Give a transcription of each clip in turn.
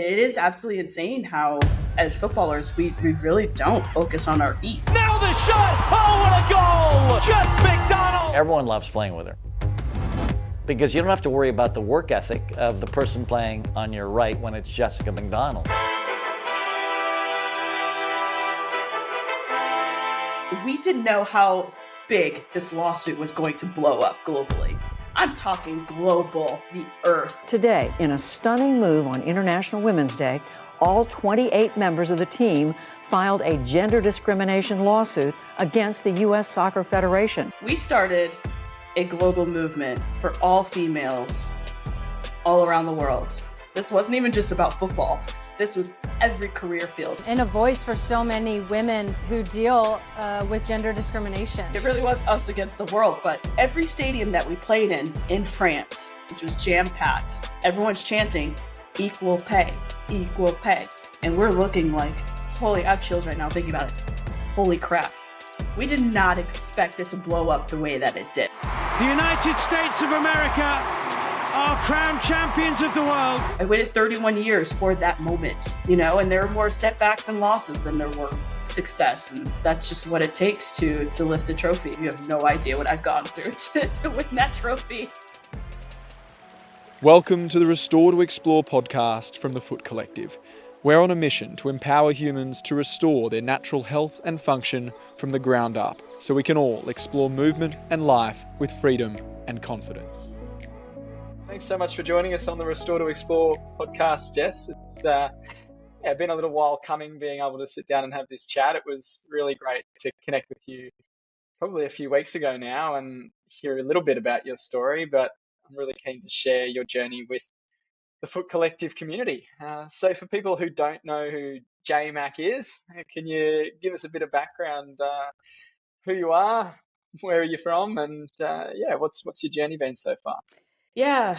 It is absolutely insane how, as footballers, we really don't focus on our feet. Now the shot! Oh, what a goal! Just McDonald! Everyone loves playing with her because you don't have to worry about the work ethic of the person playing on your right when it's Jessica McDonald. We didn't know how big this lawsuit was going to blow up globally. I'm talking global, the earth. Today, in a stunning move on International Women's Day, all 28 members of the team filed a gender discrimination lawsuit against the U.S. Soccer Federation. We started a global movement for all females all around the world. This wasn't even just about football. This was every career field. And a voice for so many women who deal with gender discrimination. It really was us against the world, but every stadium that we played in France, which was jam-packed, everyone's chanting, equal pay, equal pay. And we're looking like, holy, I have chills right now thinking about it. Holy crap. We did not expect it to blow up the way that it did. The United States of America are crowned champions of the world. I waited 31 years for that moment, and there were more setbacks and losses than there were success. And that's just what it takes to lift the trophy. You have no idea what I've gone through to win that trophy. Welcome to the Restore to Explore podcast from the Foot Collective. We're on a mission to empower humans to restore their natural health and function from the ground up, so we can all explore movement and life with freedom and confidence. Thanks so much for joining us on the Restore to Explore podcast, Jess. It's been a little while coming, being able to sit down and have this chat. It was really great to connect with you probably a few weeks ago now and hear a little bit about your story, but I'm really keen to share your journey with the Foot Collective community. So for people who don't know who J-Mac is, can you give us a bit of background, who you are, where are you from, and what's your journey been so far? Yeah,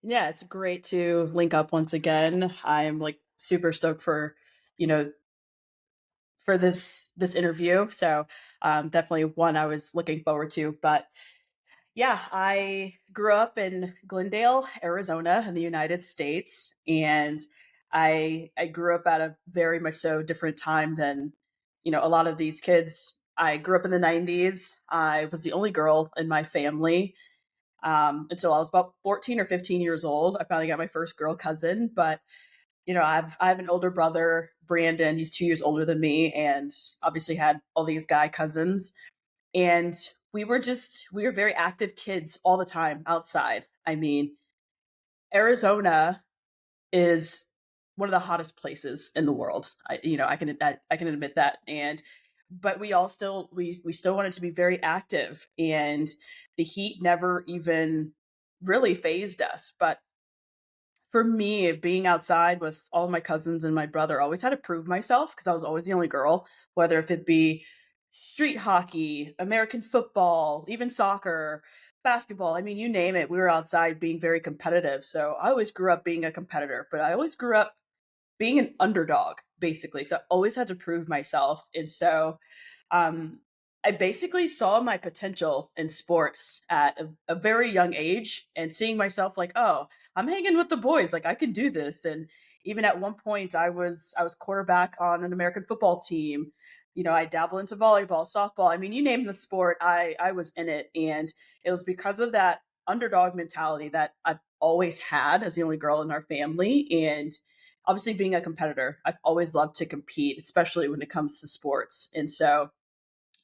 it's great to link up once again. I'm super stoked for, for this interview. So definitely one I was looking forward to. But yeah, I grew up in Glendale, Arizona in the United States. And I grew up at a very much so different time than, a lot of these kids. I grew up in the 90s. I was the only girl in my family. Until I was about 14 or 15 years old. I finally got my first girl cousin, but I have an older brother, Brandon. He's 2 years older than me, and obviously had all these guy cousins. And we were very active kids all the time outside. I mean, Arizona is one of the hottest places in the world. I can admit that. But we still wanted to be very active, and the heat never even really fazed us. But for me, being outside with all of my cousins and my brother, I always had to prove myself because I was always the only girl, whether if it be street hockey, American football, even soccer, basketball. I mean, you name it, we were outside being very competitive. So I always grew up being a competitor, but I always grew up being an underdog, basically. So I always had to prove myself. And so I basically saw my potential in sports at a very young age, and seeing myself like, oh, I'm hanging with the boys. Like, I can do this. And even at one point I was quarterback on an American football team. I dabbled into volleyball, softball. I mean, you name the sport, I was in it. And it was because of that underdog mentality that I've always had as the only girl in our family. And obviously being a competitor, I've always loved to compete, especially when it comes to sports. And so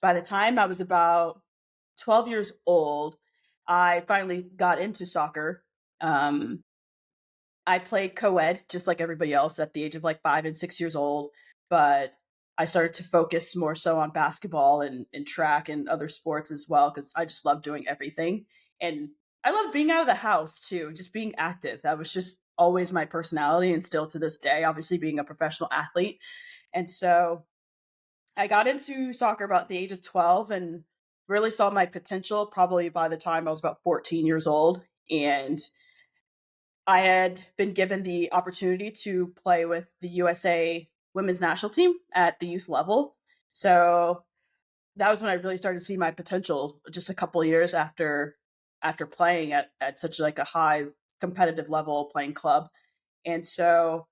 by the time I was about 12 years old, I finally got into soccer. I played co-ed just like everybody else at the age of 5 and 6 years old, but I started to focus more so on basketball and track and other sports as well, because I just love doing everything. And I love being out of the house too, just being active. That was just always my personality, and still to this day, obviously being a professional athlete. And so I got into soccer about the age of 12 and really saw my potential probably by the time I was about 14 years old. And I had been given the opportunity to play with the USA women's national team at the youth level. So that was when I really started to see my potential, just a couple of years after playing at such a high competitive level, playing club. And so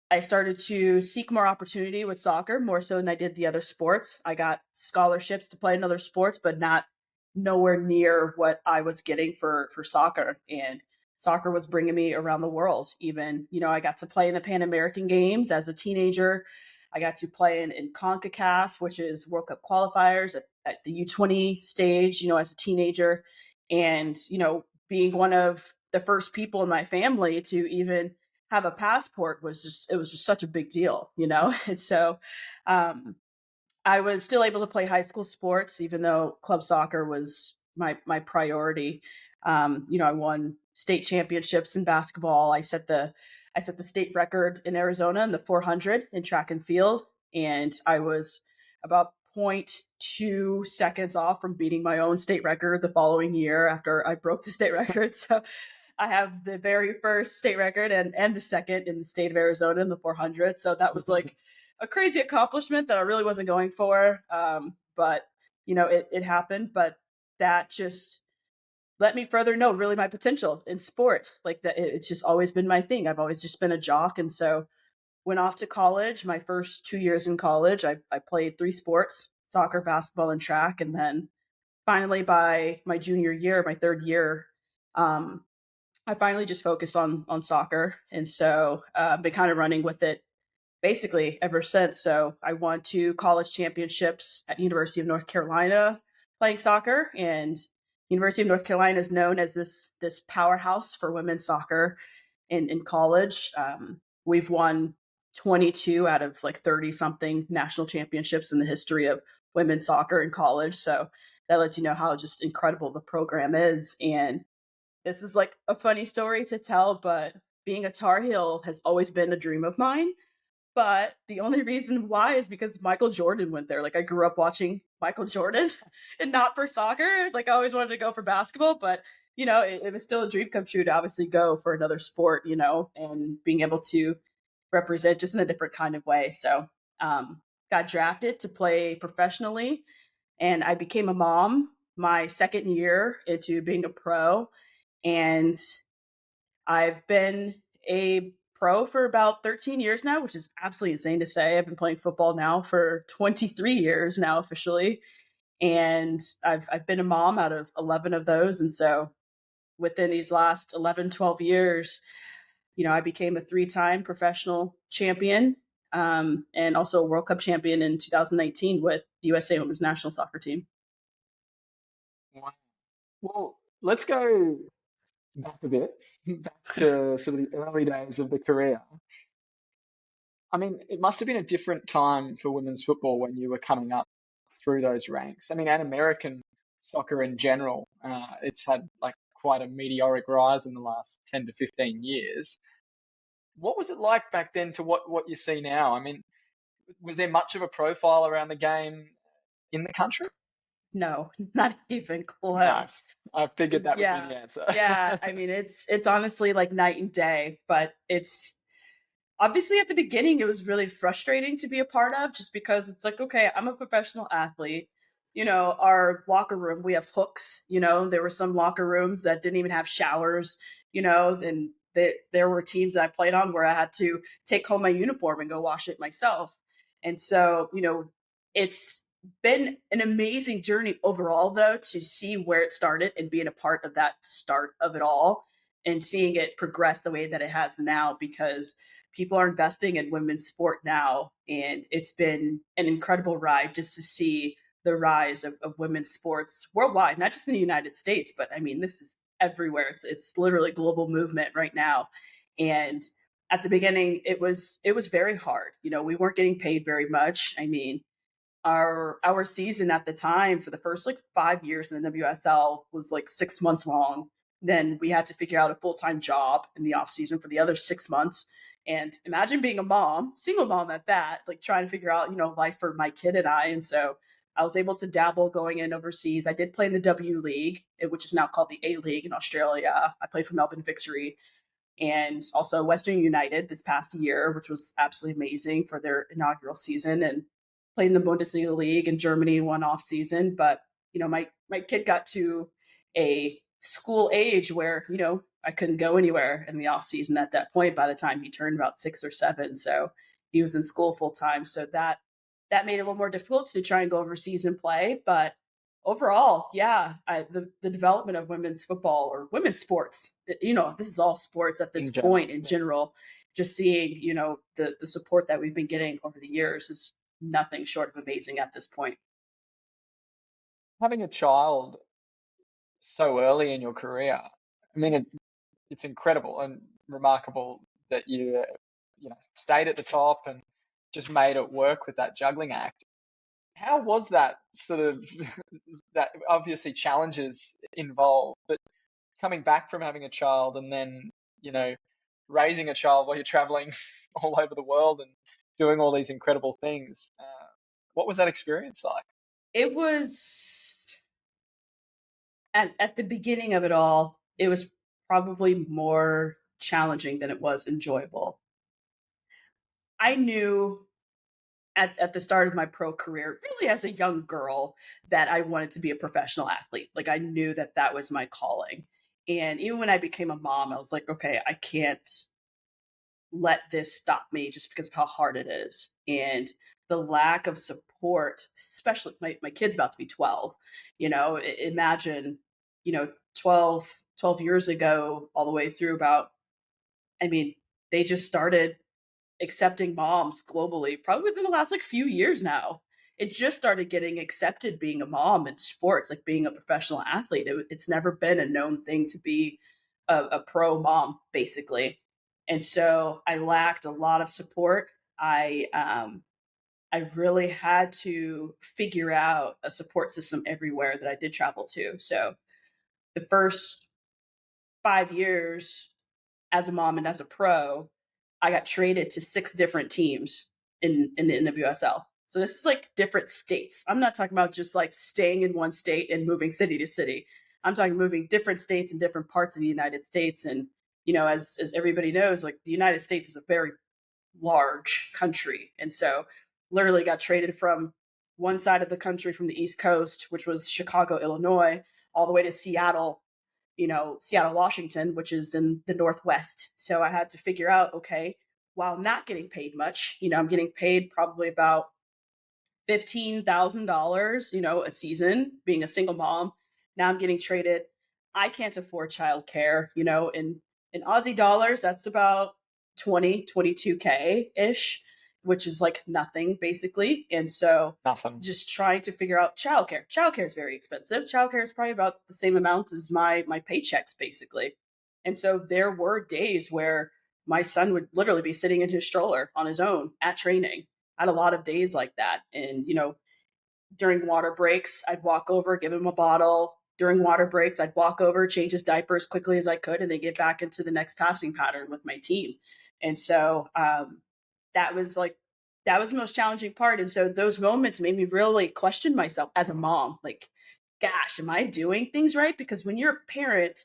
I started to seek more opportunity with soccer more so than I did the other sports. I got scholarships to play in other sports, but not nowhere near what I was getting for soccer. And soccer was bringing me around the world. Even, I got to play in the Pan American Games as a teenager. I got to play in CONCACAF, which is World Cup qualifiers at the U20 stage, as a teenager. And, being one of the first people in my family to even have a passport was just such a big deal, And so I was still able to play high school sports, even though club soccer was my priority. I won state championships in basketball. I set the state record in Arizona in the 400 in track and field, and I was about point 0.2 seconds off from beating my own state record the following year after I broke the state record. So I have the very first state record and the second in the state of Arizona in the 400. So that was like a crazy accomplishment that I really wasn't going for. But it happened. But that just let me further know really my potential in sport. Like that, it's just always been my thing. I've always just been a jock, and so went off to college. My first 2 years in college, I played 3 sports: soccer, basketball, and track. And then finally, by my junior year, my third year, um, I finally just focused on soccer, and so I've been kind of running with it basically ever since. So I won 2 college championships at University of North Carolina playing soccer, and University of North Carolina is known as this powerhouse for women's soccer in college. We've won 22 out of like 30 something national championships in the history of women's soccer in college. So that lets you know how just incredible the program is. And this is like a funny story to tell, but being a Tar Heel has always been a dream of mine. But the only reason why is because Michael Jordan went there. Like, I grew up watching Michael Jordan and not for soccer. Like, I always wanted to go for basketball, but it was still a dream come true to obviously go for another sport, and being able to represent just in a different kind of way. So, got drafted to play professionally, and I became a mom my second year into being a pro. And I've been a pro for about 13 years now, which is absolutely insane to say. I've been playing football now for 23 years now officially, and I've been a mom out of 11 of those. And so within these last 11, 12 years, I became a 3-time professional champion, and also a World Cup champion in 2019 with the USA Women's National Soccer Team. Wow. Well, let's go back a bit, back to sort of the early days of the career. I mean, it must have been a different time for women's football when you were coming up through those ranks. I mean, and American soccer in general, it's had like quite a meteoric rise in the last 10 to 15 years. What was it like back then to what you see now? I mean, was there much of a profile around the game in the country? No, not even No, close. I figured that would be Yeah. the answer. Yeah. I mean, it's honestly like night and day, but it's obviously at the beginning it was really frustrating to be a part of, just because it's like, okay, I'm a professional athlete. Our locker room, we have hooks. There were some locker rooms that didn't even have showers. And there were teams that I played on where I had to take home my uniform and go wash it myself. And so, it's been an amazing journey overall, though, to see where it started and being a part of that start of it all, and seeing it progress the way that it has now, because people are investing in women's sport now. And it's been an incredible ride just to see the rise of women's sports worldwide, not just in the United States, but I mean, this is everywhere. It's literally global movement right now. And at the beginning, it was very hard. We weren't getting paid very much. I mean, our season at the time for the first like 5 years in the WSL was like 6 months long. Then we had to figure out a full-time job in the off season for the other 6 months. And imagine being a mom, single mom at that, like trying to figure out, life for my kid and I. And so I was able to dabble going in overseas. I did play in the W League, which is now called the A League in Australia. I played for Melbourne Victory, and also Western United this past year, which was absolutely amazing for their inaugural season, and played in the Bundesliga league in Germany in one off season. But my kid got to a school age where I couldn't go anywhere in the off season at that point by the time he turned about 6 or 7. So he was in school full time. So that made it a little more difficult to try and go overseas and play. But overall, yeah, the development of women's football or women's sports, this is all sports at this In general, point in yeah. general. Just seeing, the support that we've been getting over the years is nothing short of amazing at this point. Having a child so early in your career, I mean, it's incredible and remarkable that you stayed at the top and just made it work with that juggling act. How was that sort of that obviously challenges involved, but coming back from having a child and then, you know, raising a child while you're traveling all over the world and doing all these incredible things. What was that experience like? It was at the beginning of it all, it was probably more challenging than it was enjoyable. I knew at the start of my pro career, really as a young girl, that I wanted to be a professional athlete. Like I knew that that was my calling. And even when I became a mom, I was like, okay, I can't let this stop me just because of how hard it is. And the lack of support, especially my kid's about to be 12, imagine, you know, 12 years ago, all the way through about, I mean, they just started accepting moms globally, probably within the last like few years now. It just started getting accepted being a mom in sports, like being a professional athlete. It's never been a known thing to be a pro mom, basically. And so I lacked a lot of support. I really had to figure out a support system everywhere that I did travel to. So the first 5 years as a mom and as a pro, I got traded to 6 different teams in the NWSL. So this is like different states. I'm not talking about just like staying in one state and moving city to city. I'm talking moving different states in different parts of the United States. And as everybody knows, like the United States is a very large country, and so literally got traded from one side of the country from the East Coast, which was Chicago, Illinois, all the way to Seattle, Seattle, Washington, which is in the Northwest. So I had to figure out, okay, while not getting paid much, I'm getting paid probably about $15,000, a season being a single mom. Now I'm getting traded. I can't afford childcare, in Aussie dollars, that's about 22K ish, which is like nothing basically. And so Nothing. just trying to figure out childcare. Childcare is very expensive. Childcare is probably about the same amount as my paychecks basically. And so there were days where my son would literally be sitting in his stroller on his own at training. I had a lot of days like that. And, during water breaks, I'd walk over, give him a bottle. During water breaks, I'd walk over, change his diaper as quickly as I could, and then get back into the next passing pattern with my team. And so that was like, that was the most challenging part. And so those moments made me really question myself as a mom. Like, gosh, am I doing things right? Because when you're a parent,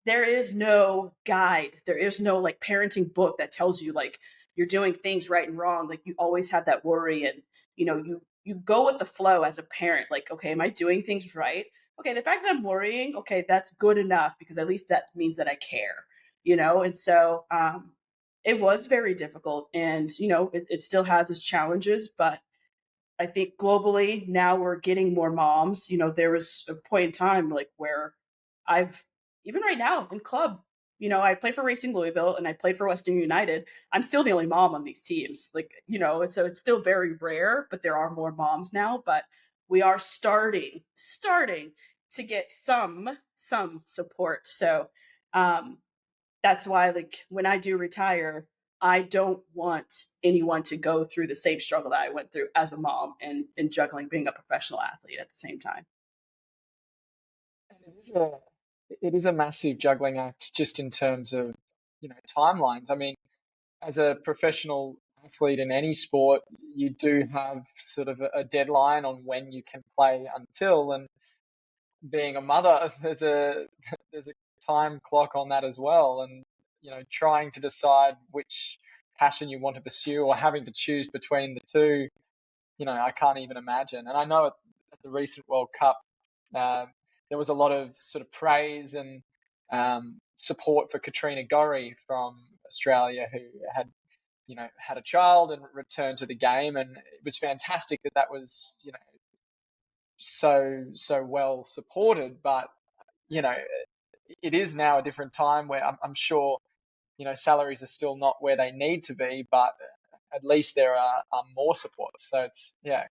there is no guide. There is no like parenting book that tells you like you're doing things right and wrong. Like you always have that worry, and you go with the flow as a parent. Like, okay, am I doing things right? Okay, the fact that I'm worrying, okay, that's good enough because at least that means that I care, And so it was very difficult, and it still has its challenges, but I think globally now we're getting more moms. There was a point in time like where I've even right now in club, I play for Racing Louisville and I played for Western United. I'm still the only mom on these teams. Like, and so it's still very rare, but there are more moms now, but we are starting to get some support. So um that's why like when I do retire, I don't want anyone to go through the same struggle that I went through as a mom and juggling being a professional athlete at the same time. And it is a massive juggling act just in terms of, timelines. I mean, as a professional athlete in any sport, you do have sort of a deadline on when you can play until, and being a mother, there's a time clock on that as well, and trying to decide which passion you want to pursue or having to choose between the two, I can't even imagine. And I know at the recent World Cup, there was a lot of sort of praise and support for Katrina Gorry from Australia, who had had a child and returned to the game, and it was fantastic that was so well supported. But you know, it is now a different time where I'm sure salaries are still not where they need to be, but at least there are more support. So it's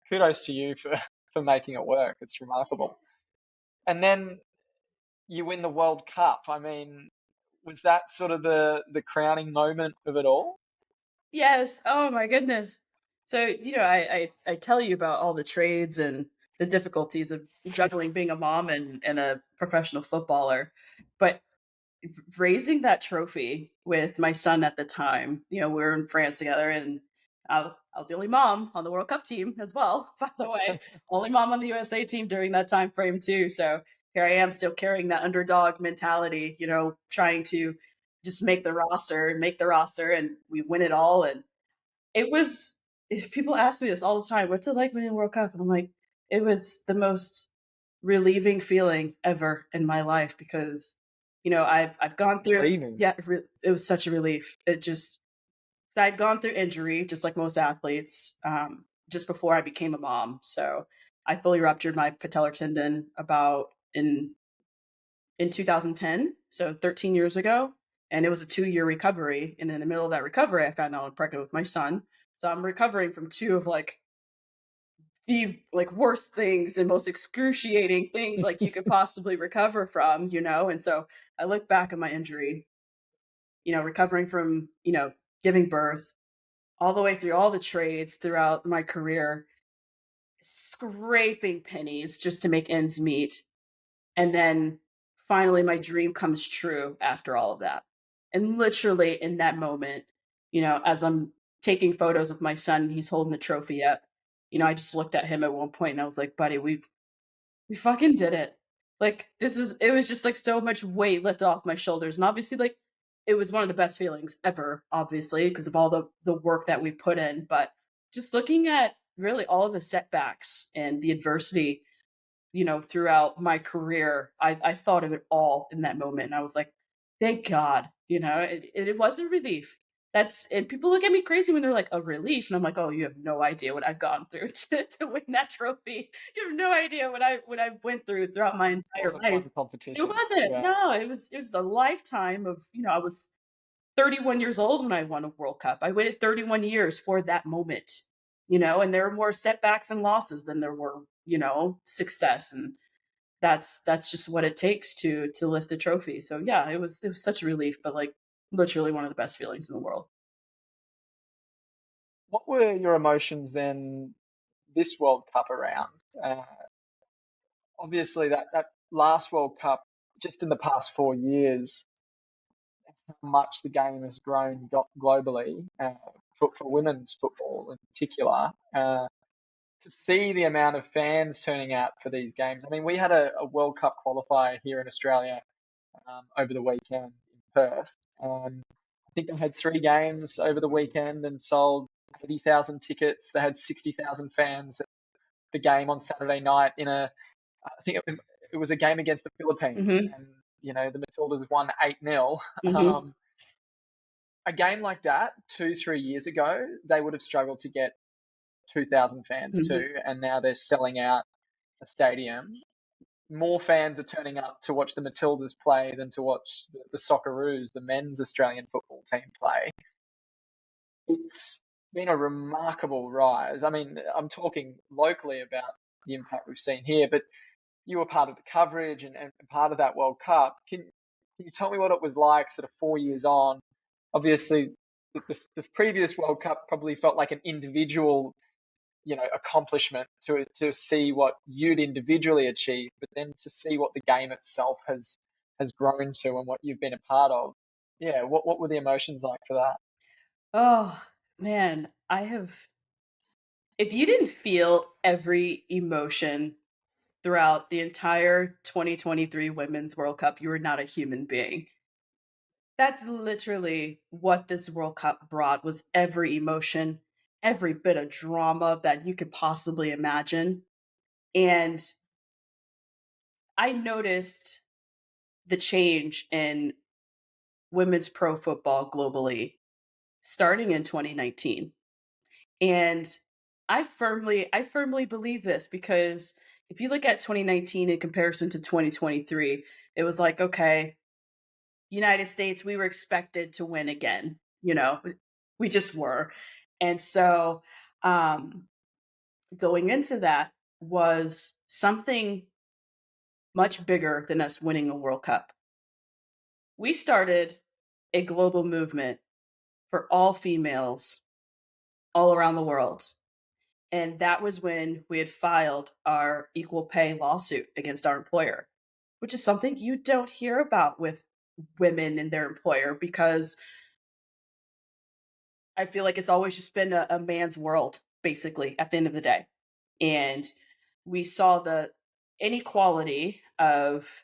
kudos to you for making it work. It's remarkable. And then you win the World Cup. I mean, was that sort of the crowning moment of it all? Yes. Oh my goodness. So, I tell you about all the trades and the difficulties of juggling being a mom and a professional footballer. But raising that trophy with my son at the time, we were in France together, and I was the only mom on the World Cup team as well, by the way. Only mom on the USA team during that time frame too. So here I am still carrying that underdog mentality, trying to just make the roster, and we win it all. And it was people ask me this all the time, "What's it like winning the World Cup?" And I'm like, it was the most relieving feeling ever in my life because, I've gone through Relieving. yeah, it was such a relief. It just 'cause I'd gone through injury just like most athletes, just before I became a mom. So I fully ruptured my patellar tendon about in 2010, so 13 years ago, and it was a 2-year recovery. And in the middle of that recovery, I found out I'm pregnant with my son. So I'm recovering from two of the worst things and most excruciating things like you could possibly recover from, And so I look back at my injury, recovering from, giving birth, all the way through all the trades throughout my career, scraping pennies just to make ends meet. And then finally my dream comes true after all of that. And literally in that moment, as I'm taking photos of my son, he's holding the trophy up. I just looked at him at one point and I was like, buddy, we fucking did it. Like it was just like so much weight lifted off my shoulders. And obviously it was one of the best feelings ever, obviously, because of all the work that we put in. But just looking at really all of the setbacks and the adversity, throughout my career, I thought of it all in that moment. And I was like, thank God, it was a relief. And people look at me crazy when they're like, a relief. And I'm like, oh, you have no idea what I've gone through to win that trophy. You have no idea what I went through throughout my It entire wasn't life. quite a It competition. wasn't. Yeah. No, it was a lifetime of, I was 31 years old when I won a World Cup. I waited 31 years for that moment, and there were more setbacks and losses than there were, success. And that's just what it takes to lift the trophy. So yeah, it was such a relief, but like literally one of the best feelings in the world. What were your emotions then this World Cup around? Uh, Obviously, that last World Cup, just in the past 4 years, how much the game has grown globally for women's football in particular. To see the amount of fans turning out for these games. I mean, we had a World Cup qualifier here in Australia over the weekend in Perth. I think they had 3 games over the weekend and sold 80,000 tickets. They had 60,000 fans at the game on Saturday night I think it was a game against the Philippines, Mhm. and the Matildas won 8-0. Mhm. A game like that 2-3 years ago, they would have struggled to get 2,000 fans Mhm. too, and now they're selling out a stadium. More fans are turning up to watch the Matildas play than to watch the Socceroos, the men's Australian football team, play. It's been a remarkable rise. I mean, I'm talking locally about the impact we've seen here, but you were part of the coverage and part of that World Cup. Can you tell me what it was like sort of 4 years on? Obviously, the previous World Cup probably felt like an individual, accomplishment to see what you'd individually achieved, but then to see what the game itself has grown to and what you've been a part of. Yeah, what were the emotions like for that? Oh man, if you didn't feel every emotion throughout the entire 2023 Women's World Cup, you were not a human being. That's literally what this World Cup brought was every emotion, every bit of drama that you could possibly imagine. And I noticed the change in women's pro football globally starting in 2019. And I firmly believe this because if you look at 2019 in comparison to 2023, it was like, okay, United States, we were expected to win again. We just were. And so um, going into that was something much bigger than us winning a World Cup. We started a global movement for all females all around the world. And that was when we had filed our equal pay lawsuit against our employer, which is something you don't hear about with women and their employer because I feel like it's always just been a man's world, basically, at the end of the day. And we saw the inequality of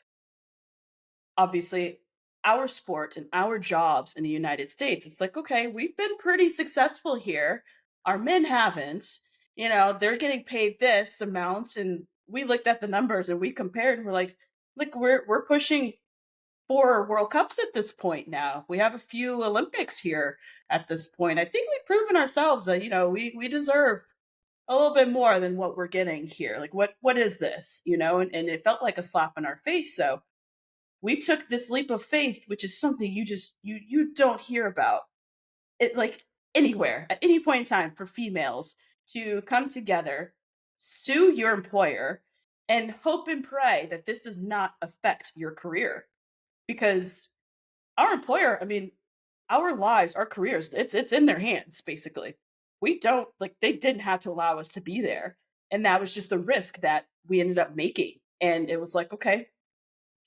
obviously our sport and our jobs in the United States. It's like, okay, we've been pretty successful here. Our men haven't. They're getting paid this amount, and we looked at the numbers and we compared and we're like, look, we're pushing 4 World Cups at this point now. We have a few Olympics here at this point. I think we've proven ourselves that, we deserve a little bit more than what we're getting here. Like what is this? And it felt like a slap in our face. So we took this leap of faith, which is something you don't hear about it like anywhere at any point in time for females to come together, sue your employer, and hope and pray that this does not affect your career. Because our employer, I mean, our lives, our careers, it's in their hands, basically. We don't like they didn't have to allow us to be there. And that was just a risk that we ended up making. And it was like, okay,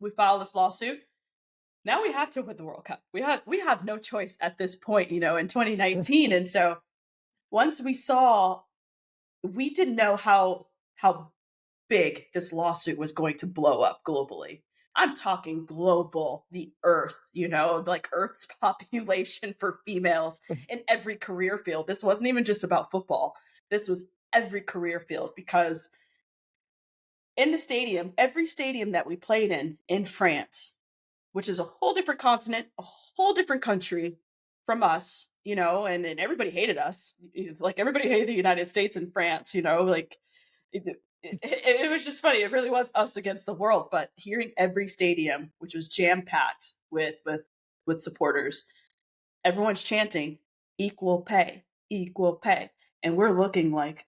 we filed this lawsuit. Now we have to win the World Cup. We have no choice at this point, in 2019. And so once we saw, we didn't know how big this lawsuit was going to blow up globally. I'm talking global, the earth, like Earth's population for females in every career field. This wasn't even just about football. This was every career field because in the stadium, every stadium that we played in France, which is a whole different continent, a whole different country from us, and everybody hated us. Like everybody hated the United States and France, like it was just funny. It really was us against the world. But hearing every stadium, which was jam packed with supporters, everyone's chanting equal pay, and we're looking like,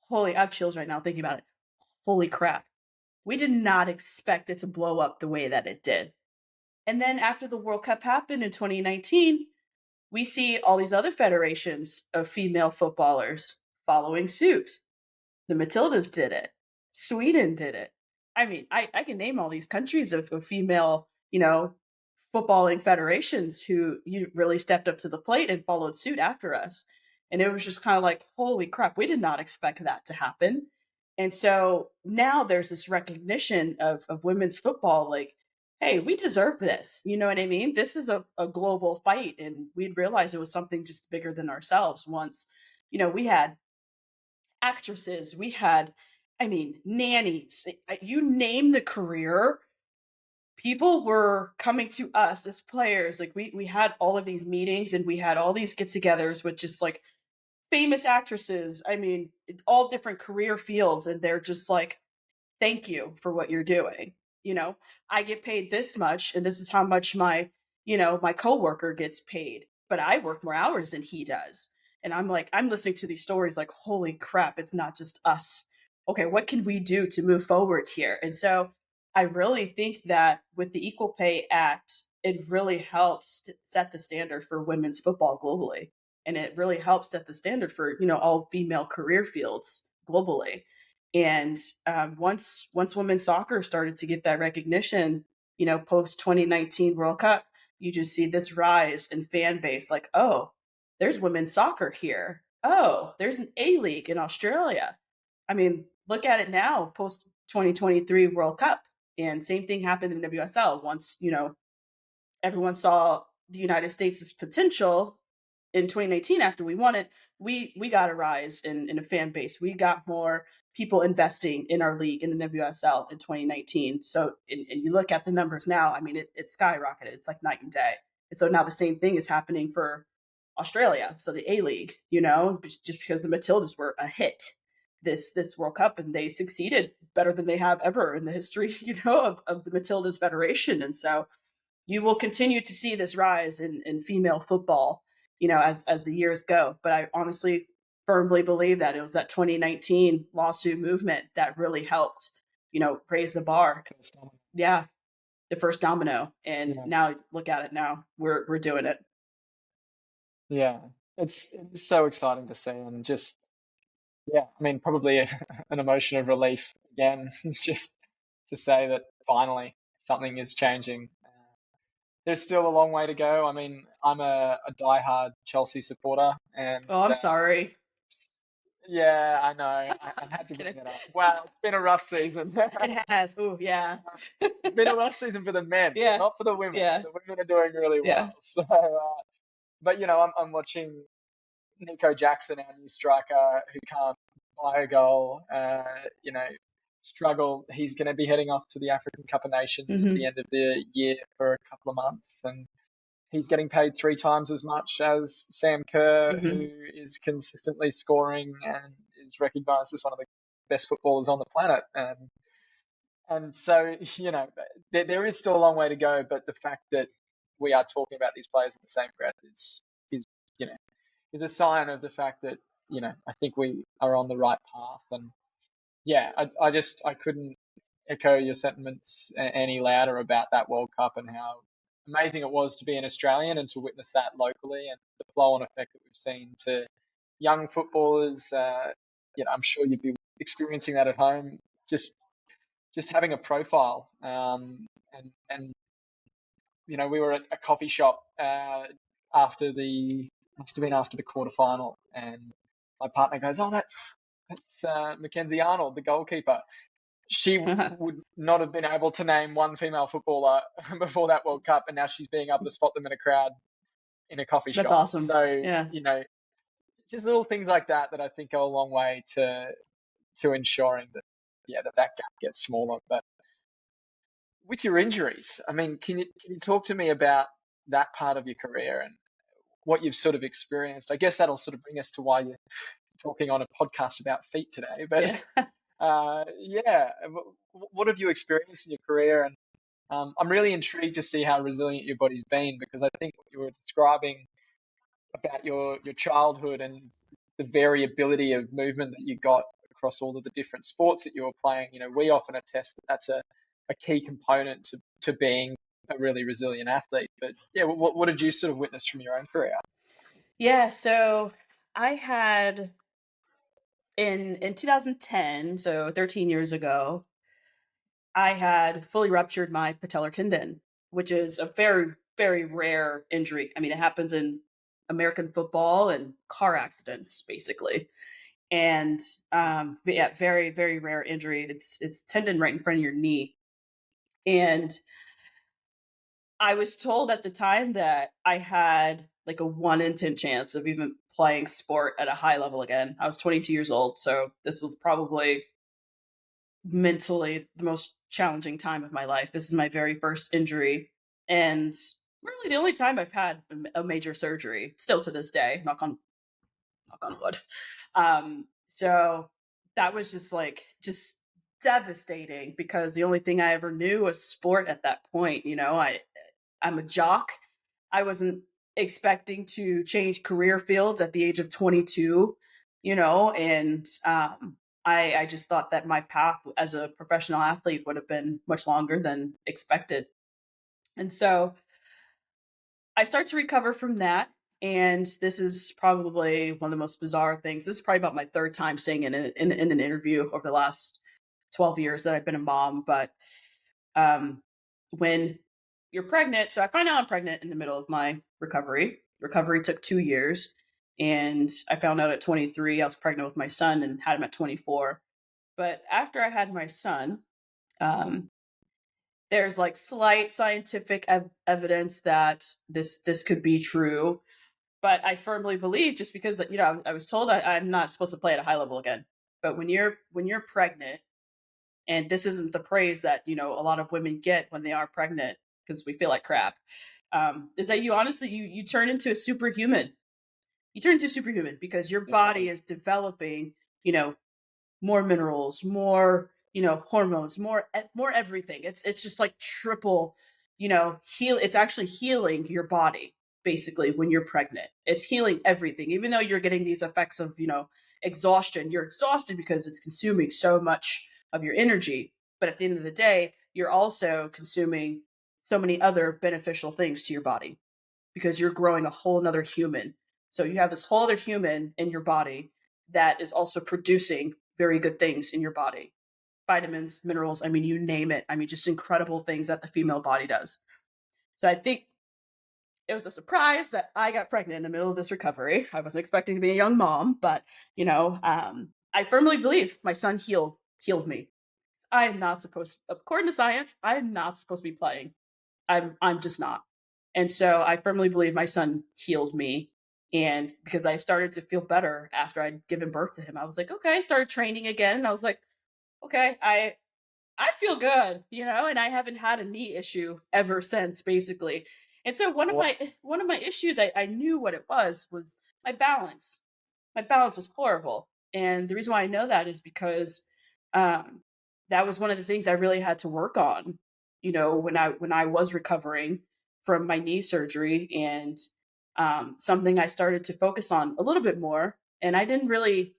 holy! I have chills right now thinking about it. Holy crap! We did not expect it to blow up the way that it did. And then after the World Cup happened in 2019, we see all these other federations of female footballers following suit. The Matildas did it. Sweden did it. I mean, I can name all these countries of female, footballing federations who you really stepped up to the plate and followed suit after us. And it was just kind of like, holy crap, we did not expect that to happen. And so now there's this recognition of women's football, like, hey, we deserve this. You know what I mean? This is a global fight. And we'd realize it was something just bigger than ourselves once, we had actresses, we had, I mean, nannies, you name the career, people were coming to us as players. Like we had all of these meetings and we had all these get-togethers with just like famous actresses. I mean, all different career fields, and they're just like, thank you for what you're doing. I get paid this much, and this is how much my coworker gets paid, but I work more hours than he does. And I'm like, I'm listening to these stories like, holy crap, it's not just us. Okay, what can we do to move forward here? And so I really think that with the Equal Pay Act, it really helps to set the standard for women's football globally. And it really helps set the standard for, all female career fields globally. And once women's soccer started to get that recognition, post 2019 World Cup, you just see this rise in fan base. Like, oh, there's women's soccer here. Oh, there's an A League in Australia. I mean, look at it now, post 2023 World Cup, and same thing happened in WSL. Once everyone saw the United States' potential, in 2019, after we won it, we got a rise in a fan base. We got more people investing in our league in the WSL in 2019. So, and you look at the numbers now, I mean, it skyrocketed. It's like night and day. And so now the same thing is happening for Australia. So the A League, just because the Matildas were a hit this World Cup, and they succeeded better than they have ever in the history, of the Matildas Federation. And so you will continue to see this rise in female football, as the years go. But I honestly firmly believe that it was that 2019 lawsuit movement that really helped, raise the bar. Yeah, the first domino. And Yeah. now look at it now. We're doing it. Yeah, it's so exciting to see, and just yeah, I mean, probably an emotion of relief again, just to say that finally something is changing. There's still a long way to go. I mean, I'm a diehard Chelsea supporter, and Oh, I'm sorry. yeah, I know. I had Just to bring kidding. it up. Wow, it's been a rough season. It has. Oh, yeah. It's been a rough season for the men, Yeah. not for the women. Yeah. The women are doing really Yeah. well. So, but I'm watching Nico Jackson, our new striker, who can't buy a goal, struggle. He's going to be heading off to the African Cup of Nations at the Hmm. end of the year for a couple of months, and he's getting paid 3 times as much as Sam Kerr, who Hmm. is consistently scoring and is recognised as one of the best footballers on the planet. And so, there is still a long way to go, but the fact that we are talking about these players in the same breath is you know is a sign of the fact that I think we are on the right path. And yeah, I couldn't echo your sentiments any louder about that World Cup and how amazing it was to be an Australian and to witness that locally, and the flow-on effect that we've seen to young footballers. I'm sure you'd be experiencing that at home. Just having a profile, and we were at a coffee shop after the must have been after the quarterfinal, and my partner goes, "Oh, that's Mackenzie Arnold, the goalkeeper." She would not have been able to name one female footballer before that World Cup, and now she's being able to spot them in a crowd in a coffee That's shop. awesome. So Yeah. just little things like that I think go a long way to ensuring that that gap gets smaller. But with your injuries, I mean, can you talk to me about that part of your career and what you've sort of experienced? I guess that'll sort of bring us to why you're talking on a podcast about feet today. But Yeah. yeah, what have you experienced in your career? And I'm really intrigued to see how resilient your body's been, because I think what you were describing about your childhood and the variability of movement that you got across all of the different sports that you were playing. We often attest that that's a key component to being a really resilient athlete. But yeah, what did you sort of witness from your own career? Yeah. So I had in 2010, so 13 years ago, I had fully ruptured my patellar tendon, which is a very, very rare injury. I mean, it happens in American football and car accidents, basically. And yeah, very, very rare injury. It's tendon right in front of your knee. And I was told at the time that I had like a 1 in 10 chance of even playing sport at a high level again. I was 22 years old, so this was probably mentally the most challenging time of my life. This is my very first injury, and really the only time I've had a major surgery, still to this day, knock on wood. So that was just devastating, because the only thing I ever knew was sport at that point. I'm a jock. I wasn't expecting to change career fields at the age of 22, and I just thought that my path as a professional athlete would have been much longer than expected. And so I start to recover from that. And this is probably one of the most bizarre things. This is probably about my third time saying it in an interview over the last 12 years that I've been a mom. But um, when you're pregnant, so I find out I'm pregnant in the middle of my recovery. Recovery took 2 years. And I found out at 23 I was pregnant with my son and had him at 24. But after I had my son, um, there's like slight scientific evidence that this could be true, But I firmly believe, just because, I was told I'm not supposed to play at a high level again. But when you're pregnant, and this isn't the praise that a lot of women get when they are pregnant, because we feel like crap, is that you honestly you turn into a superhuman. You turn into superhuman because your body is developing, you know, more minerals, more, hormones, more everything. It's just like triple, heal. It's actually healing your body basically when you're pregnant. It's healing everything. Even though you're getting these effects of, exhaustion, you're exhausted because it's consuming so much of your energy. But at the end of the day, you're also consuming so many other beneficial things to your body because you're growing a whole nother human. So you have this whole other human in your body that is also producing very good things in your body. Vitamins, minerals, I mean, you name it. I mean, just incredible things that the female body does. So I think it was a surprise that I got pregnant in the middle of this recovery. I wasn't expecting to be a young mom, but I firmly believe my son healed me. I am not supposed, according to science, I am not supposed to be playing. I'm just not. And so I firmly believe my son healed me. And because I started to feel better after I'd given birth to him, I was like, okay, I started training again. And I was like, okay, I feel good, and I haven't had a knee issue ever since, basically. And so one of my issues, I knew what it was my balance. My balance was horrible. And the reason why I know that is because um that was one of the things I really had to work on, when I was recovering from my knee surgery, and something I started to focus on a little bit more. And I didn't really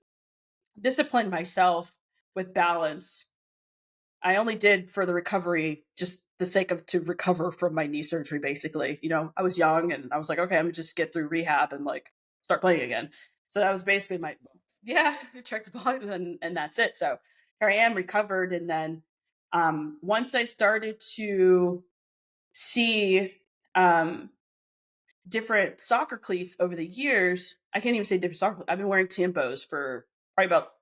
discipline myself with balance. I only did for the recovery, just the sake of to recover from my knee surgery, basically. I was young and I was like, okay, I'm gonna just get through rehab and like start playing again. So that was basically my, yeah, check the box, and that's it. So here I am recovered. And then once I started to see um different soccer cleats over the years, I can't even say different soccer. I've been wearing Tiempos for probably about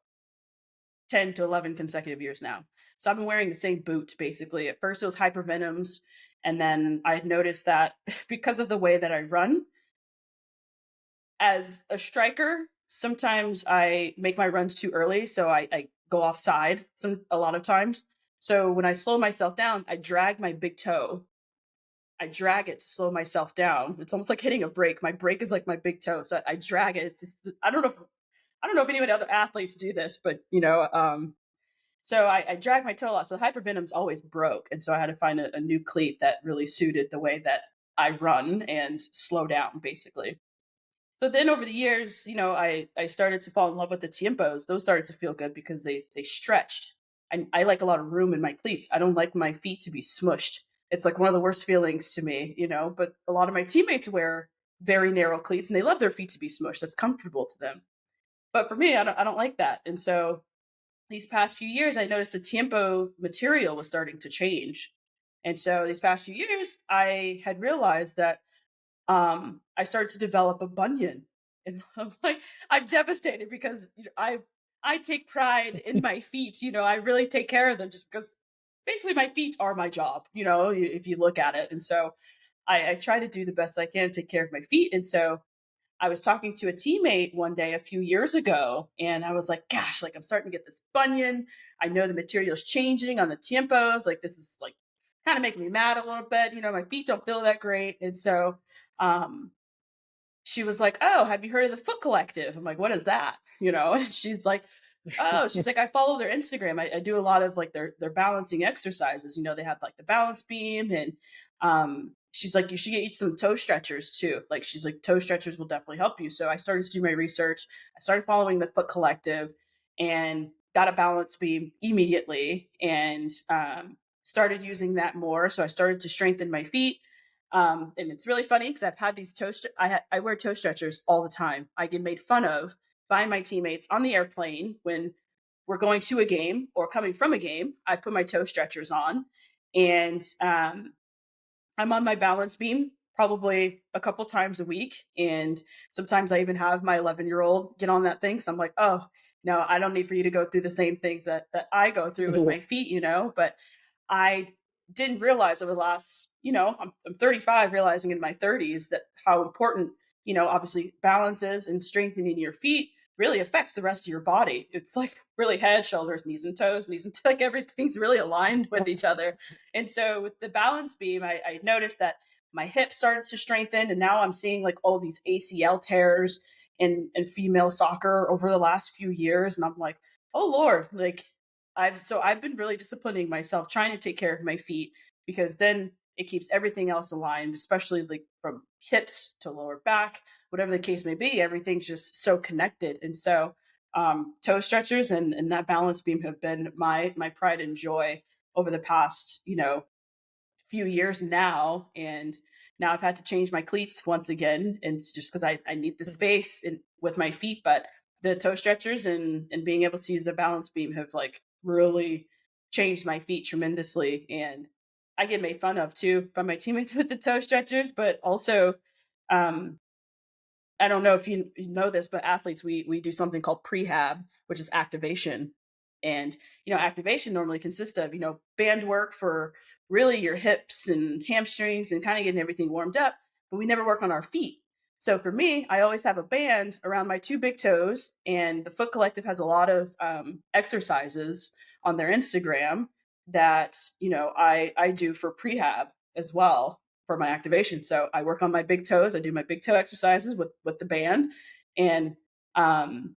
10 to 11 consecutive years now. So I've been wearing the same boot basically. At first it was Hypervenoms, and then I had noticed that because of the way that I run as a striker, sometimes I make my runs too early, so I go offside a lot of times. So when I slow myself down, I drag my big toe. I drag it to slow myself down. It's almost like hitting a brake. My brake is like my big toe, so I drag it. I don't know if any other athletes do this, but so I dragged my toe a lot. So the hypervenom's always broke. And so I had to find a new cleat that really suited the way that I run and slow down, basically. So then over the years, I started to fall in love with the Tiempos. Those started to feel good because they stretched. I like a lot of room in my cleats. I don't like my feet to be smushed. It's like one of the worst feelings to me, but a lot of my teammates wear very narrow cleats and they love their feet to be smushed. That's comfortable to them. But for me, I don't like that. And so these past few years, I noticed the Tiempo material was starting to change. And so these past few years, I had realized that I started to develop a bunion. And I'm devastated because I take pride in my feet. I really take care of them just because basically my feet are my job, if you look at it. And so I try to do the best I can to take care of my feet. And so I was talking to a teammate one day a few years ago, and I was like, gosh, like I'm starting to get this bunion. I know the material's changing on the Tiempos. Like this is like kind of making me mad a little bit. My feet don't feel that great. And so um she was like, oh, have you heard of the Foot Collective? I'm like, what is that? And she's like, oh, she's like, I follow their Instagram. I do a lot of like their balancing exercises. They have like the balance beam, and she's like, you should get some toe stretchers too. Like she's like, toe stretchers will definitely help you. So I started to do my research. I started following the Foot Collective and got a balance beam immediately, and started using that more. So I started to strengthen my feet. And it's really funny because I've had these I wear toe stretchers all the time. I get made fun of by my teammates on the airplane when we're going to a game or coming from a game. I put my toe stretchers on, and I'm on my balance beam probably a couple times a week. And sometimes I even have my 11-year-old get on that thing. So I'm like, oh, no, I don't need for you to go through the same things that I go through with my feet, but I didn't realize over the last, I'm 35, realizing in my 30s that how important obviously balances and strengthening your feet really affects the rest of your body. It's like really head, shoulders, knees and toes, like everything's really aligned with each other. And so with the balance beam, I noticed that my hips started to strengthen, and now I'm seeing like all these ACL tears in female soccer over the last few years, and I'm like, oh Lord, like I've been really disciplining myself, trying to take care of my feet, because then it keeps everything else aligned, especially like from hips to lower back, whatever the case may be. Everything's just so connected, and so toe stretchers and that balance beam have been my pride and joy over the past few years now. And now I've had to change my cleats once again, and it's just because I need the space with my feet. But the toe stretchers and being able to use the balance beam have like really changed my feet tremendously. And I get made fun of too by my teammates with the toe stretchers, but also um I don't know if you know this, but athletes, we do something called prehab, which is activation. And activation normally consists of band work for really your hips and hamstrings and kind of getting everything warmed up, but we never work on our feet. So for me, I always have a band around my two big toes, and the Foot Collective has a lot of exercises on their Instagram that I do for prehab as well for my activation. So I work on my big toes. I do my big toe exercises with the band, and um,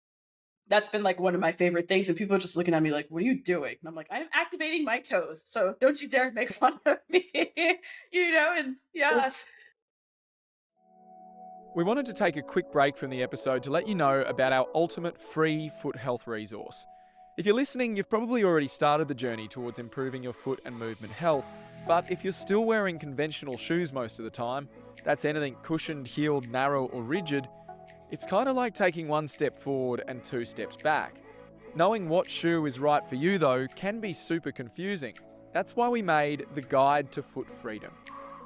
that's been like one of my favorite things. And people are just looking at me like, "What are you doing?" And I'm like, "I'm activating my toes. So don't you dare make fun of me." And yeah. It's We wanted to take a quick break from the episode to let you know about our ultimate free foot health resource. If you're listening, you've probably already started the journey towards improving your foot and movement health, but if you're still wearing conventional shoes most of the time, that's anything cushioned, heeled, narrow or rigid, it's kind of like taking one step forward and two steps back. Knowing what shoe is right for you though can be super confusing. That's why we made the Guide to Foot Freedom.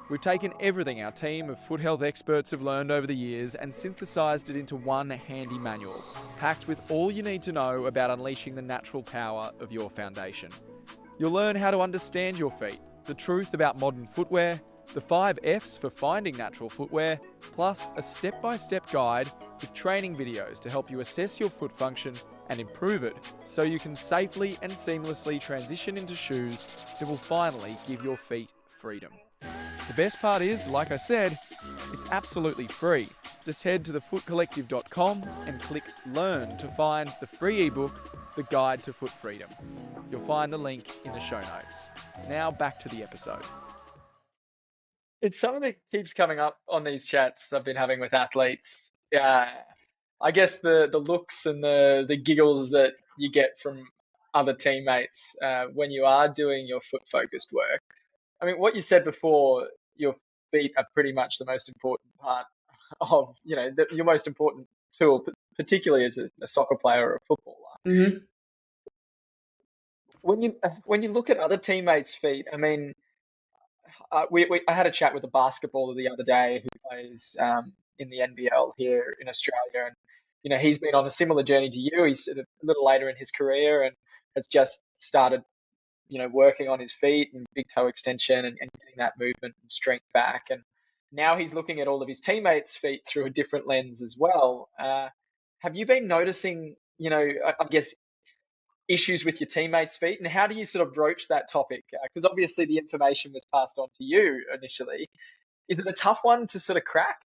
We've taken everything our team of foot health experts have learned over the years and synthesised it into one handy manual, packed with all you need to know about unleashing the natural power of your foundation. You'll learn how to understand your feet, the truth about modern footwear, the 5 F's for finding natural footwear, plus a step-by-step guide with training videos to help you assess your foot function and improve it so you can safely and seamlessly transition into shoes that will finally give your feet freedom. The best part is, like I said, it's absolutely free. Just head to thefootcollective.com and click Learn to find the free ebook, The Guide to Foot Freedom. You'll find the link in the show notes. Now back to the episode. it's something that keeps coming up on these chats I've been having with athletes. I guess the looks and the giggles that you get from other teammates when you are doing your foot focused work. I mean, what you said before, your feet are pretty much the most important part of, your most important tool, particularly as a soccer player or a footballer. Hmm. When you look at other teammates' feet, I mean, I had a chat with a basketballer the other day who plays in the NBL here in Australia, and he's been on a similar journey to you. He's sort of a little later in his career and has just started working on his feet and big toe extension and getting that movement and strength back. And now he's looking at all of his teammates' feet through a different lens as well. Have you been noticing, I guess, issues with your teammates' feet, and how do you sort of broach that topic? Because obviously the information was passed on to you initially. Is it a tough one to sort of crack?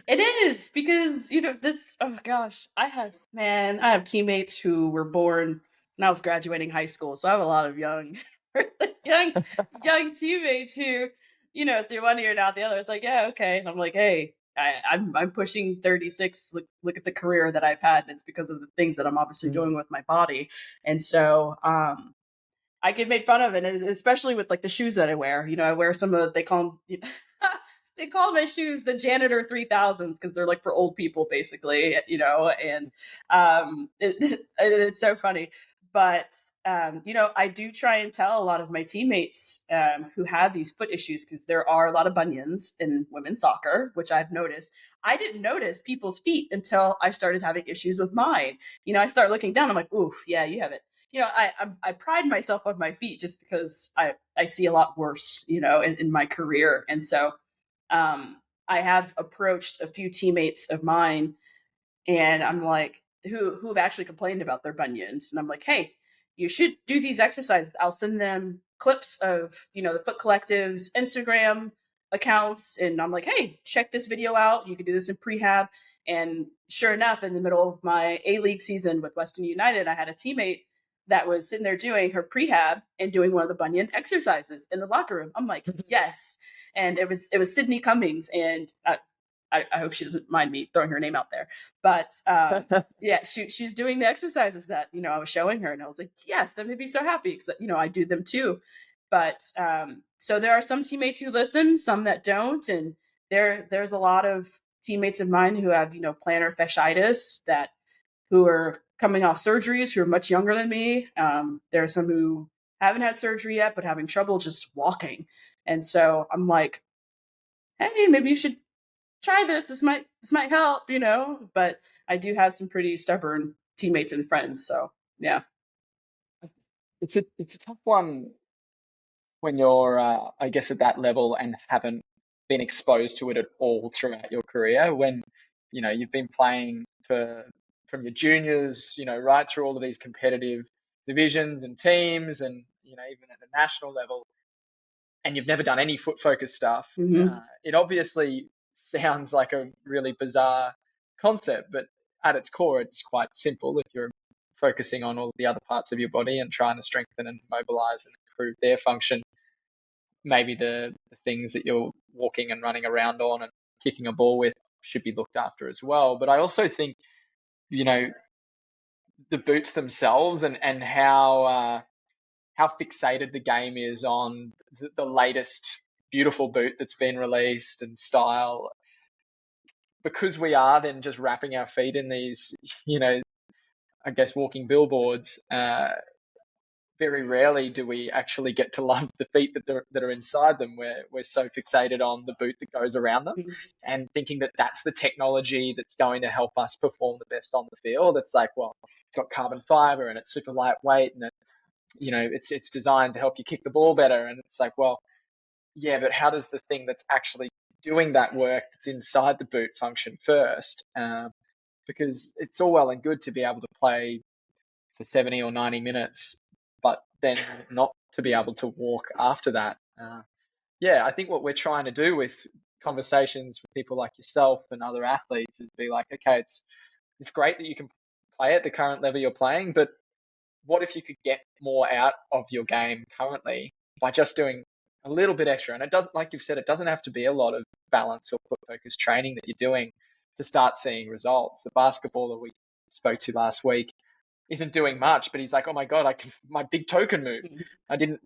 It is, because this, oh gosh, I have teammates who were born when I was graduating high school. So I have a lot of young really young teammates who, through one ear and out the other. It's like, yeah, okay. And I'm like, hey, I'm pushing 36. Look at the career that I've had, and it's because of the things that I'm obviously doing with my body. And so I get made fun of, and especially with like the shoes that I wear. I wear some of they call them they call my shoes the janitor 3000s because they're like for old people basically. And it's so funny. But I do try and tell a lot of my teammates who have these foot issues, because there are a lot of bunions in women's soccer, which I've noticed. I didn't notice people's feet until I started having issues with mine. I start looking down. I'm like, oof, yeah, you have it. I pride myself on my feet just because I see a lot worse, in my career. And so, um, I have approached a few teammates of mine, and I'm like, who've actually complained about their bunions, and I'm like, hey, you should do these exercises. I'll send them clips of the Foot Collective's Instagram accounts, and I'm like, hey, check this video out. You can do this in prehab. And sure enough, in the middle of my A-League season with Western United, I had a teammate that was sitting there doing her prehab and doing one of the bunion exercises in the locker room. I'm like, yes. And it was Sydney Cummings, and I hope she doesn't mind me throwing her name out there. But yeah, she's doing the exercises that I was showing her, and I was like, yes, that made me so happy because I do them too. But so there are some teammates who listen, some that don't, and there's a lot of teammates of mine who have plantar fasciitis that who are coming off surgeries who are much younger than me. There are some who haven't had surgery yet but having trouble just walking, and so I'm like, hey, maybe you should try this. This might help, But I do have some pretty stubborn teammates and friends, so yeah. It's a tough one when you're, I guess, at that level and haven't been exposed to it at all throughout your career. When you've been playing from your juniors, right through all of these competitive divisions and teams, and even at the national level, and you've never done any foot focus stuff. It obviously sounds like a really bizarre concept, but at its core, it's quite simple. If you're focusing on all the other parts of your body and trying to strengthen and mobilize and improve their function, maybe the things that you're walking and running around on and kicking a ball with should be looked after as well. But I also think, the boots themselves and how fixated the game is on the latest beautiful boot that's been released and style, because we are then just wrapping our feet in these, I guess, walking billboards. Very rarely do we actually get to love the feet that are inside them. We're so fixated on the boot that goes around them, and thinking that that's the technology that's going to help us perform the best on the field. It's like, well, it's got carbon fiber and it's super lightweight, and it's designed to help you kick the ball better. And it's like, well, yeah, but how does the thing that's actually doing that work that's inside the boot function first? Because it's all well and good to be able to play for 70 or 90 minutes, but then not to be able to walk after that. Yeah, I think what we're trying to do with conversations with people like yourself and other athletes is be like, okay, it's great that you can play at the current level you're playing, but what if you could get more out of your game currently by just doing a little bit extra? And it doesn't, like you've said, it doesn't have to be a lot of balance or foot focus training that you're doing to start seeing results. The basketballer we spoke to last week isn't doing much, but he's like, oh my God, my big toe can move. I'd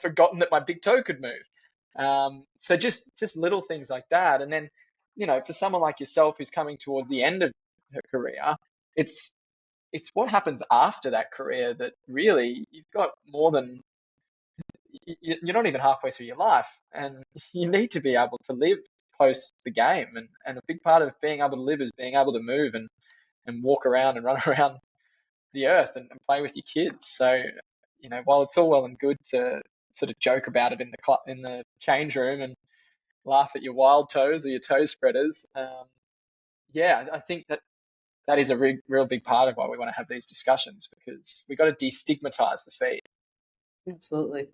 forgotten that my big toe could move. So just little things like that. And then, for someone like yourself who's coming towards the end of her career, it's what happens after that career that really you've got more than, you're not even halfway through your life, and you need to be able to live post the game. And a big part of being able to live is being able to move and walk around and run around the earth and play with your kids. So, while it's all well and good to sort of joke about it in the change room and laugh at your wild toes or your toe spreaders, yeah, I think that is a real big part of why we want to have these discussions, because we got to destigmatize the feet. Absolutely.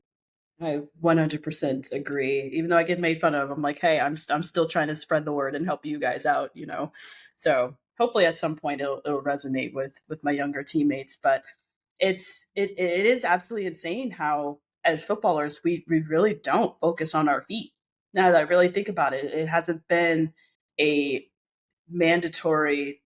I 100% agree. Even though I get made fun of, I'm like, hey, I'm still trying to spread the word and help you guys out. So hopefully at some point it'll resonate with my younger teammates. But it is absolutely insane how, as footballers, we really don't focus on our feet. Now that I really think about it, it hasn't been a mandatory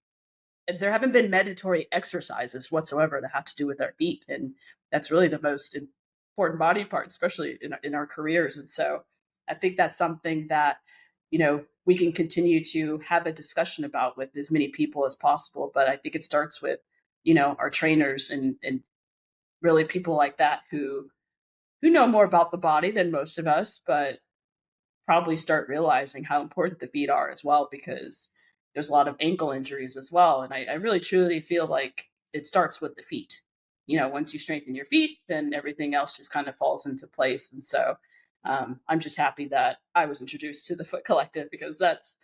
there haven't been mandatory exercises whatsoever that have to do with our feet, and that's really the most important body part, especially in our careers. And so I think that's something that we can continue to have a discussion about with as many people as possible. But I think it starts with our trainers and really people like that who know more about the body than most of us, but probably start realizing how important the feet are as well, because there's a lot of ankle injuries as well. And I really truly feel like it starts with the feet. Once you strengthen your feet, then everything else just kind of falls into place. And so I'm just happy that I was introduced to the Foot Collective because that's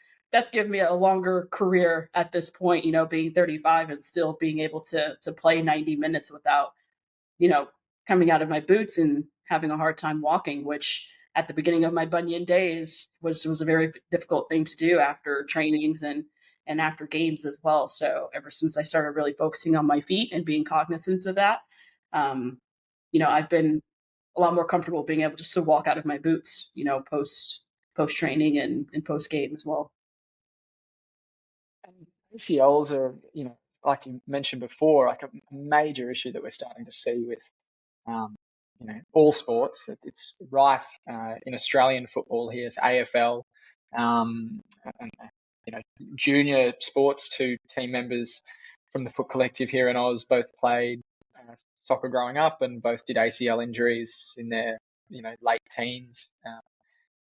given me a longer career at this point, being 35 and still being able to play 90 minutes without, you know, coming out of my boots and having a hard time walking, which at the beginning of my bunion days was a very difficult thing to do after trainings and after games as well. So ever since I started really focusing on my feet and being cognizant of that, um, I've been a lot more comfortable being able just to walk out of my boots, post training and post game as well. And ACLs are, like you mentioned before, like a major issue that we're starting to see with, um, all sports. It's rife in Australian football. Here's AFL, um, and junior sports. Two team members from the Foot Collective here in Oz both played soccer growing up, and both did ACL injuries in their late teens.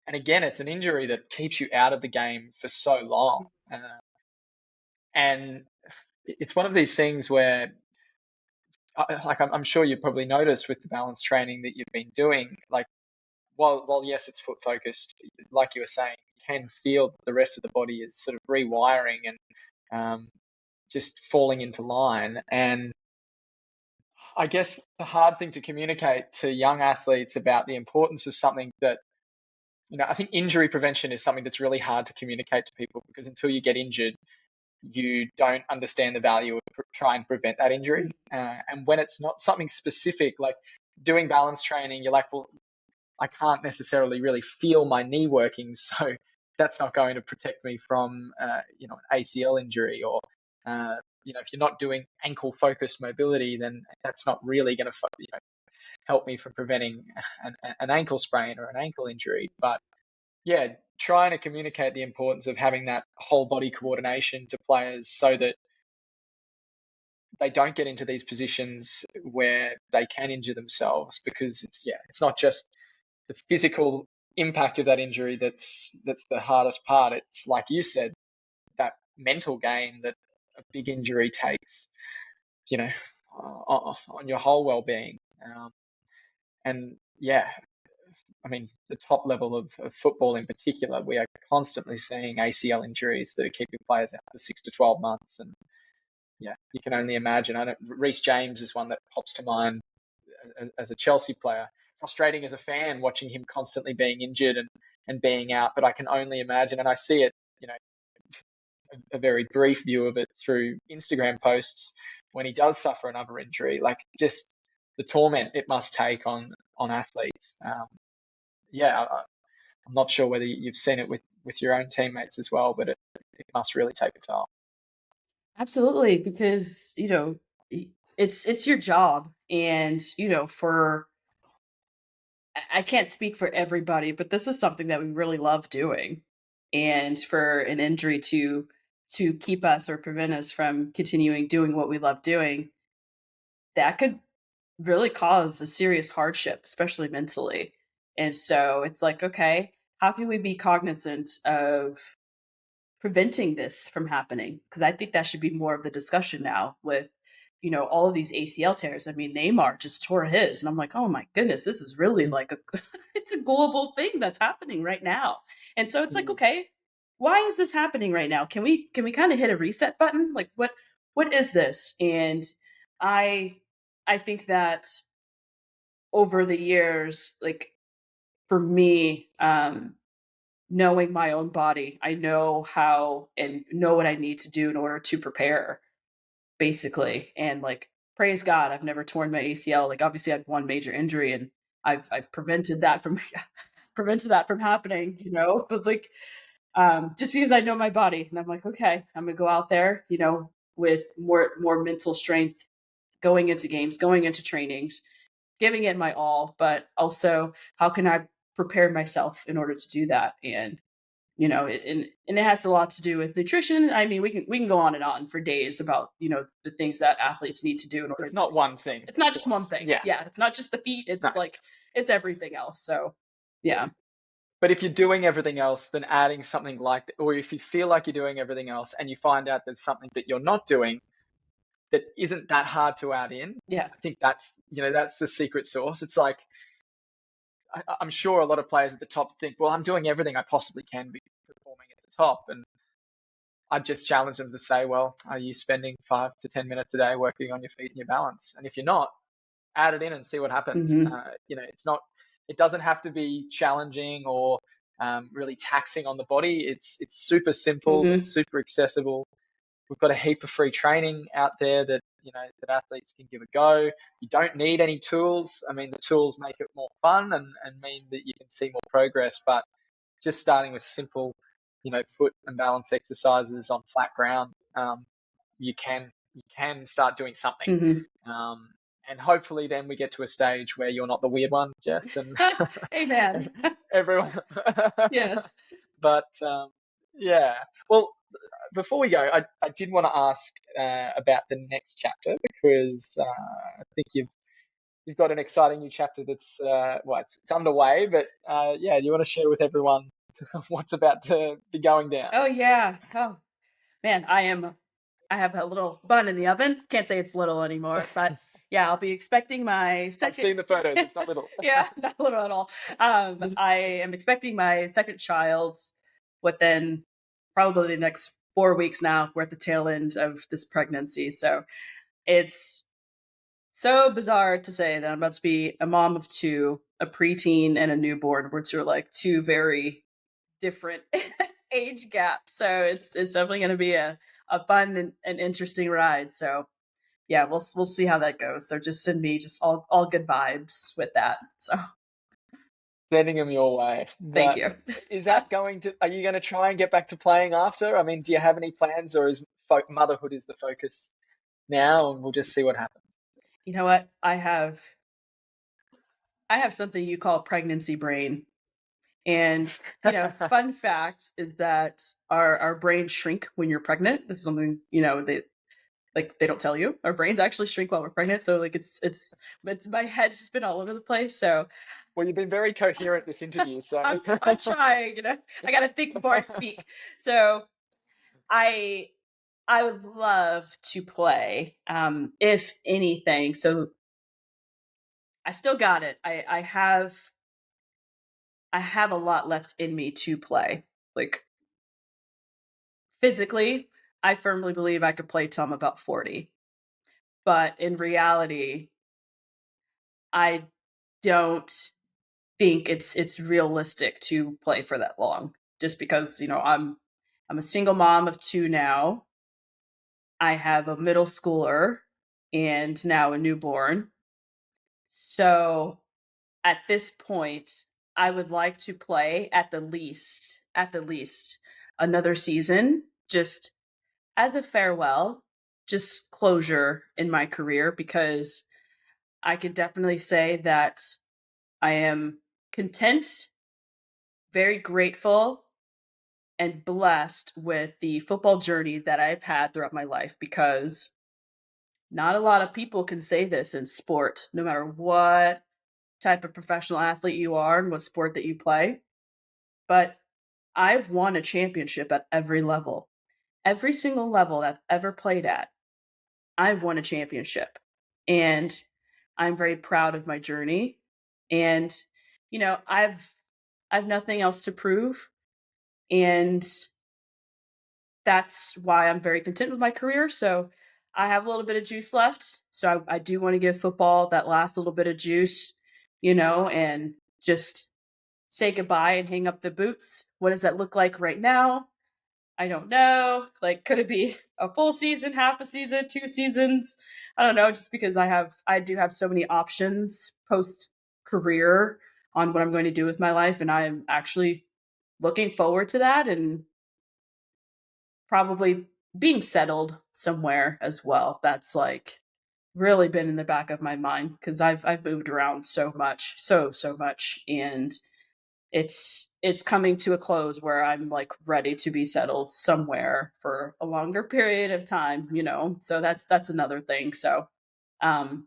And again, it's an injury that keeps you out of the game for so long. And it's one of these things where, like, I'm sure you probably noticed with the balance training that you've been doing, like, while yes, it's foot focused, like you were saying, you can feel that the rest of the body is sort of rewiring and just falling into line. And I guess the hard thing to communicate to young athletes about the importance of something that, I think injury prevention is something that's really hard to communicate to people, because until you get injured, you don't understand the value of trying to prevent that injury. And when it's not something specific, like doing balance training, you're like, well, I can't necessarily really feel my knee working, so that's not going to protect me from, an ACL injury. Or, if you're not doing ankle focused mobility, then that's not really going to, help me from preventing an ankle sprain or an ankle injury. But yeah, trying to communicate the importance of having that whole body coordination to players so that they don't get into these positions where they can injure themselves, because it's not just the physical impact of that injury that's the hardest part. It's, like you said, that mental gain that a big injury takes, on your whole well-being. And yeah, I mean, the top level of football in particular, we are constantly seeing ACL injuries that are keeping players out for 6 to 12 months. And yeah, you can only imagine. Reece James is one that pops to mind as a Chelsea player. Frustrating as a fan watching him constantly being injured and being out, but I can only imagine, and I see it, a very brief view of it through Instagram posts when he does suffer another injury, like just the torment it must take on athletes. I'm not sure whether you've seen it with your own teammates as well, but it must really take a toll. Absolutely, because it's your job, and for I can't speak for everybody, but this is something that we really love doing, and for an injury to keep us or prevent us from continuing doing what we love doing, that could really cause a serious hardship, especially mentally. And so it's like, okay, how can we be cognizant of preventing this from happening? Because I think that should be more of the discussion now with, all of these ACL tears. I mean, Neymar just tore his, and I'm like, oh my goodness, this is really like a it's a global thing that's happening right now. And so it's like, Mm. okay, why is this happening right now? Can we kind of hit a reset button? Like what is this? And I I think that over the years, like for me, knowing my own body, I know how and know what I need to do in order to prepare, basically. And like, praise God, I've never torn my ACL. Like, obviously, I had one major injury, and I've prevented that from prevented that from happening. But like, just because I know my body, and I'm like, okay, I'm gonna go out there, with more mental strength, going into games, going into trainings, giving it my all, but also how can I prepare myself in order to do that? And and it has a lot to do with nutrition. I mean, we can go on and on for days about the things that athletes need to do in order. It's not one thing, It's of not just one course. thing. Yeah, Yeah, it's not just the feet. no. It's like it's everything else. So yeah, But if you're doing everything else, then adding something like, or if you feel like you're doing everything else and you find out there's something that you're not doing that isn't that hard to add in, yeah, I think that's the secret sauce. It's like, I'm sure a lot of players at the top think, well, I'm doing everything I possibly can be performing at the top. And I just challenge them to say, well, are you spending 5 to 10 minutes a day working on your feet and your balance? And if you're not, add it in and see what happens. Hmm. It doesn't have to be challenging or really taxing on the body. It's super simple. Hmm. It's super accessible. We've got a heap of free training out there that that athletes can give a go. You don't need any tools. I mean, the tools make it more fun and mean that you can see more progress. But just starting with simple, foot and balance exercises on flat ground, you can start doing something. Hmm. Um, and hopefully then we get to a stage where you're not the weird one, Jess, and Amen. everyone. Yes. But yeah, well, before we go, I did want to ask about the next chapter because I think you've got an exciting new chapter that's it's underway. But yeah, do you want to share with everyone what's about to be going down? Oh yeah. Oh man, I have a little bun in the oven. Can't say it's little anymore, but yeah, I'll be expecting my I've second. seen the photos. It's not little. Yeah, not little at all. I am expecting my second child within probably the next 4 weeks now. We're at the tail end of this pregnancy. So it's so bizarre to say that I'm about to be a mom of two, a preteen and a newborn, which are like two very different age gaps. So it's definitely going to be a fun and interesting ride. So yeah, we'll see how that goes. So just send me just all good vibes with that. So Sending them your way. thank But you. are you going to try and get back to playing after? I mean, do you have any plans, or is motherhood is the focus now, and we'll just see what happens? You know what? I have something you call pregnancy brain. And fun fact is that our brains shrink when you're pregnant. This is something, they don't tell you. Our brains actually shrink while we're pregnant. So like it's my head's just been all over the place. So Well, you've been very coherent this interview, so I'm trying, I gotta think before I speak. So I I would love to play, if anything. So I still got it. I have a lot left in me to play. Like physically, I firmly believe I could play till I'm about 40. But in reality, I don't think it's realistic to play for that long. Just because, I'm a single mom of two now. I have a middle schooler and now a newborn. So at this point, I would like to play at the least another season, just as a farewell, just closure in my career, because I could definitely say that I am content, very grateful, and blessed with the football journey that I've had throughout my life, because not a lot of people can say this in sport, no matter what type of professional athlete you are and what sport that you play. But I've won a championship at every level. Every single level that I've ever played at, I've won a championship. And I'm very proud of my journey. And, I've nothing else to prove. And that's why I'm very content with my career. So I have a little bit of juice left. So I do want to give football that last little bit of juice, and just say goodbye and hang up the boots. What does that look like right now? I don't know. Like, could it be a full season, half a season, 2 seasons? I don't know. Just because I do have so many options post career on what I'm going to do with my life, and I'm actually looking forward to that, and probably being settled somewhere as well. That's like really been in the back of my mind because I've moved around so much, so much, and it's coming to a close where I'm like ready to be settled somewhere for a longer period of time. So that's another thing. So um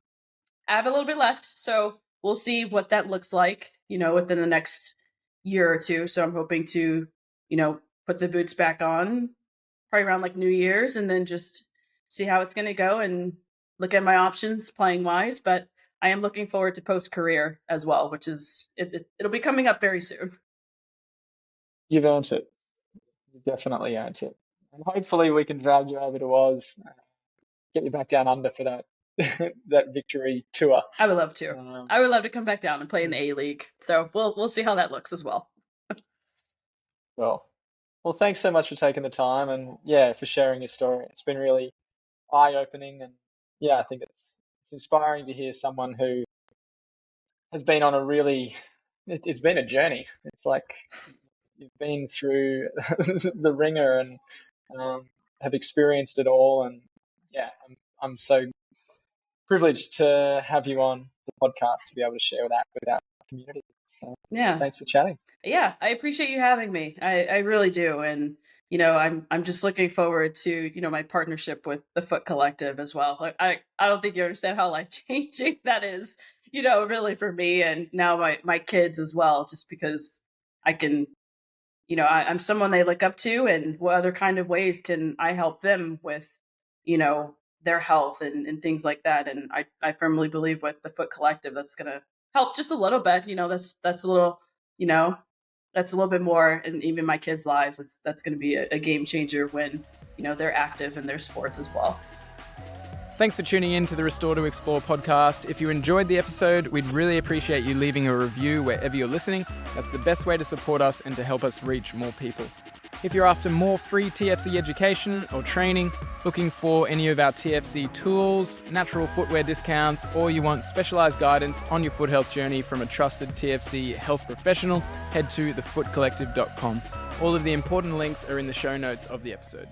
I have a little bit left, so we'll see what that looks like, within the next year or two. So I'm hoping to, put the boots back on probably around like New Year's, and then just see how it's going to go and look at my options playing wise. But I am looking forward to post career as well, which is it'll be coming up very soon. You've earned it. You've definitely earned it. And hopefully we can drag you over to Oz, get you back down under for that that victory tour. I would love to. Um, I would love to come back down and play in the A League. So we'll see how that looks as well. well, thanks so much for taking the time and yeah, for sharing your story. It's been really eye-opening, and yeah, I think it's inspiring to hear someone who has been on a really it's been a journey. It's like you've been through the ringer and have experienced it all, and yeah, I'm so privileged to have you on the podcast to be able to share that with our community. So Yeah. thanks for chatting. Yeah, I appreciate you having me. I really do. And, I'm just looking forward to, my partnership with the Foot Collective as well. Like, I don't think you understand how life changing that is, really for me and now my kids as well, just because I can, I'm someone they look up to, and what other kind of ways can I help them with, their health and things like that. And I firmly believe with the Foot Collective, that's going to help just a little bit, that's a little, you know, that's a little bit more in even my kids' lives. That's going to be a game changer when, they're active in their sports as well. Thanks for tuning in to the Restore to Explore podcast. If you enjoyed the episode, we'd really appreciate you leaving a review wherever you're listening. That's the best way to support us and to help us reach more people. If you're after more free TFC education or training, looking for any of our TFC tools, natural footwear discounts, or you want specialized guidance on your foot health journey from a trusted TFC health professional, head to thefootcollective.com. All of the important links are in the show notes of the episode.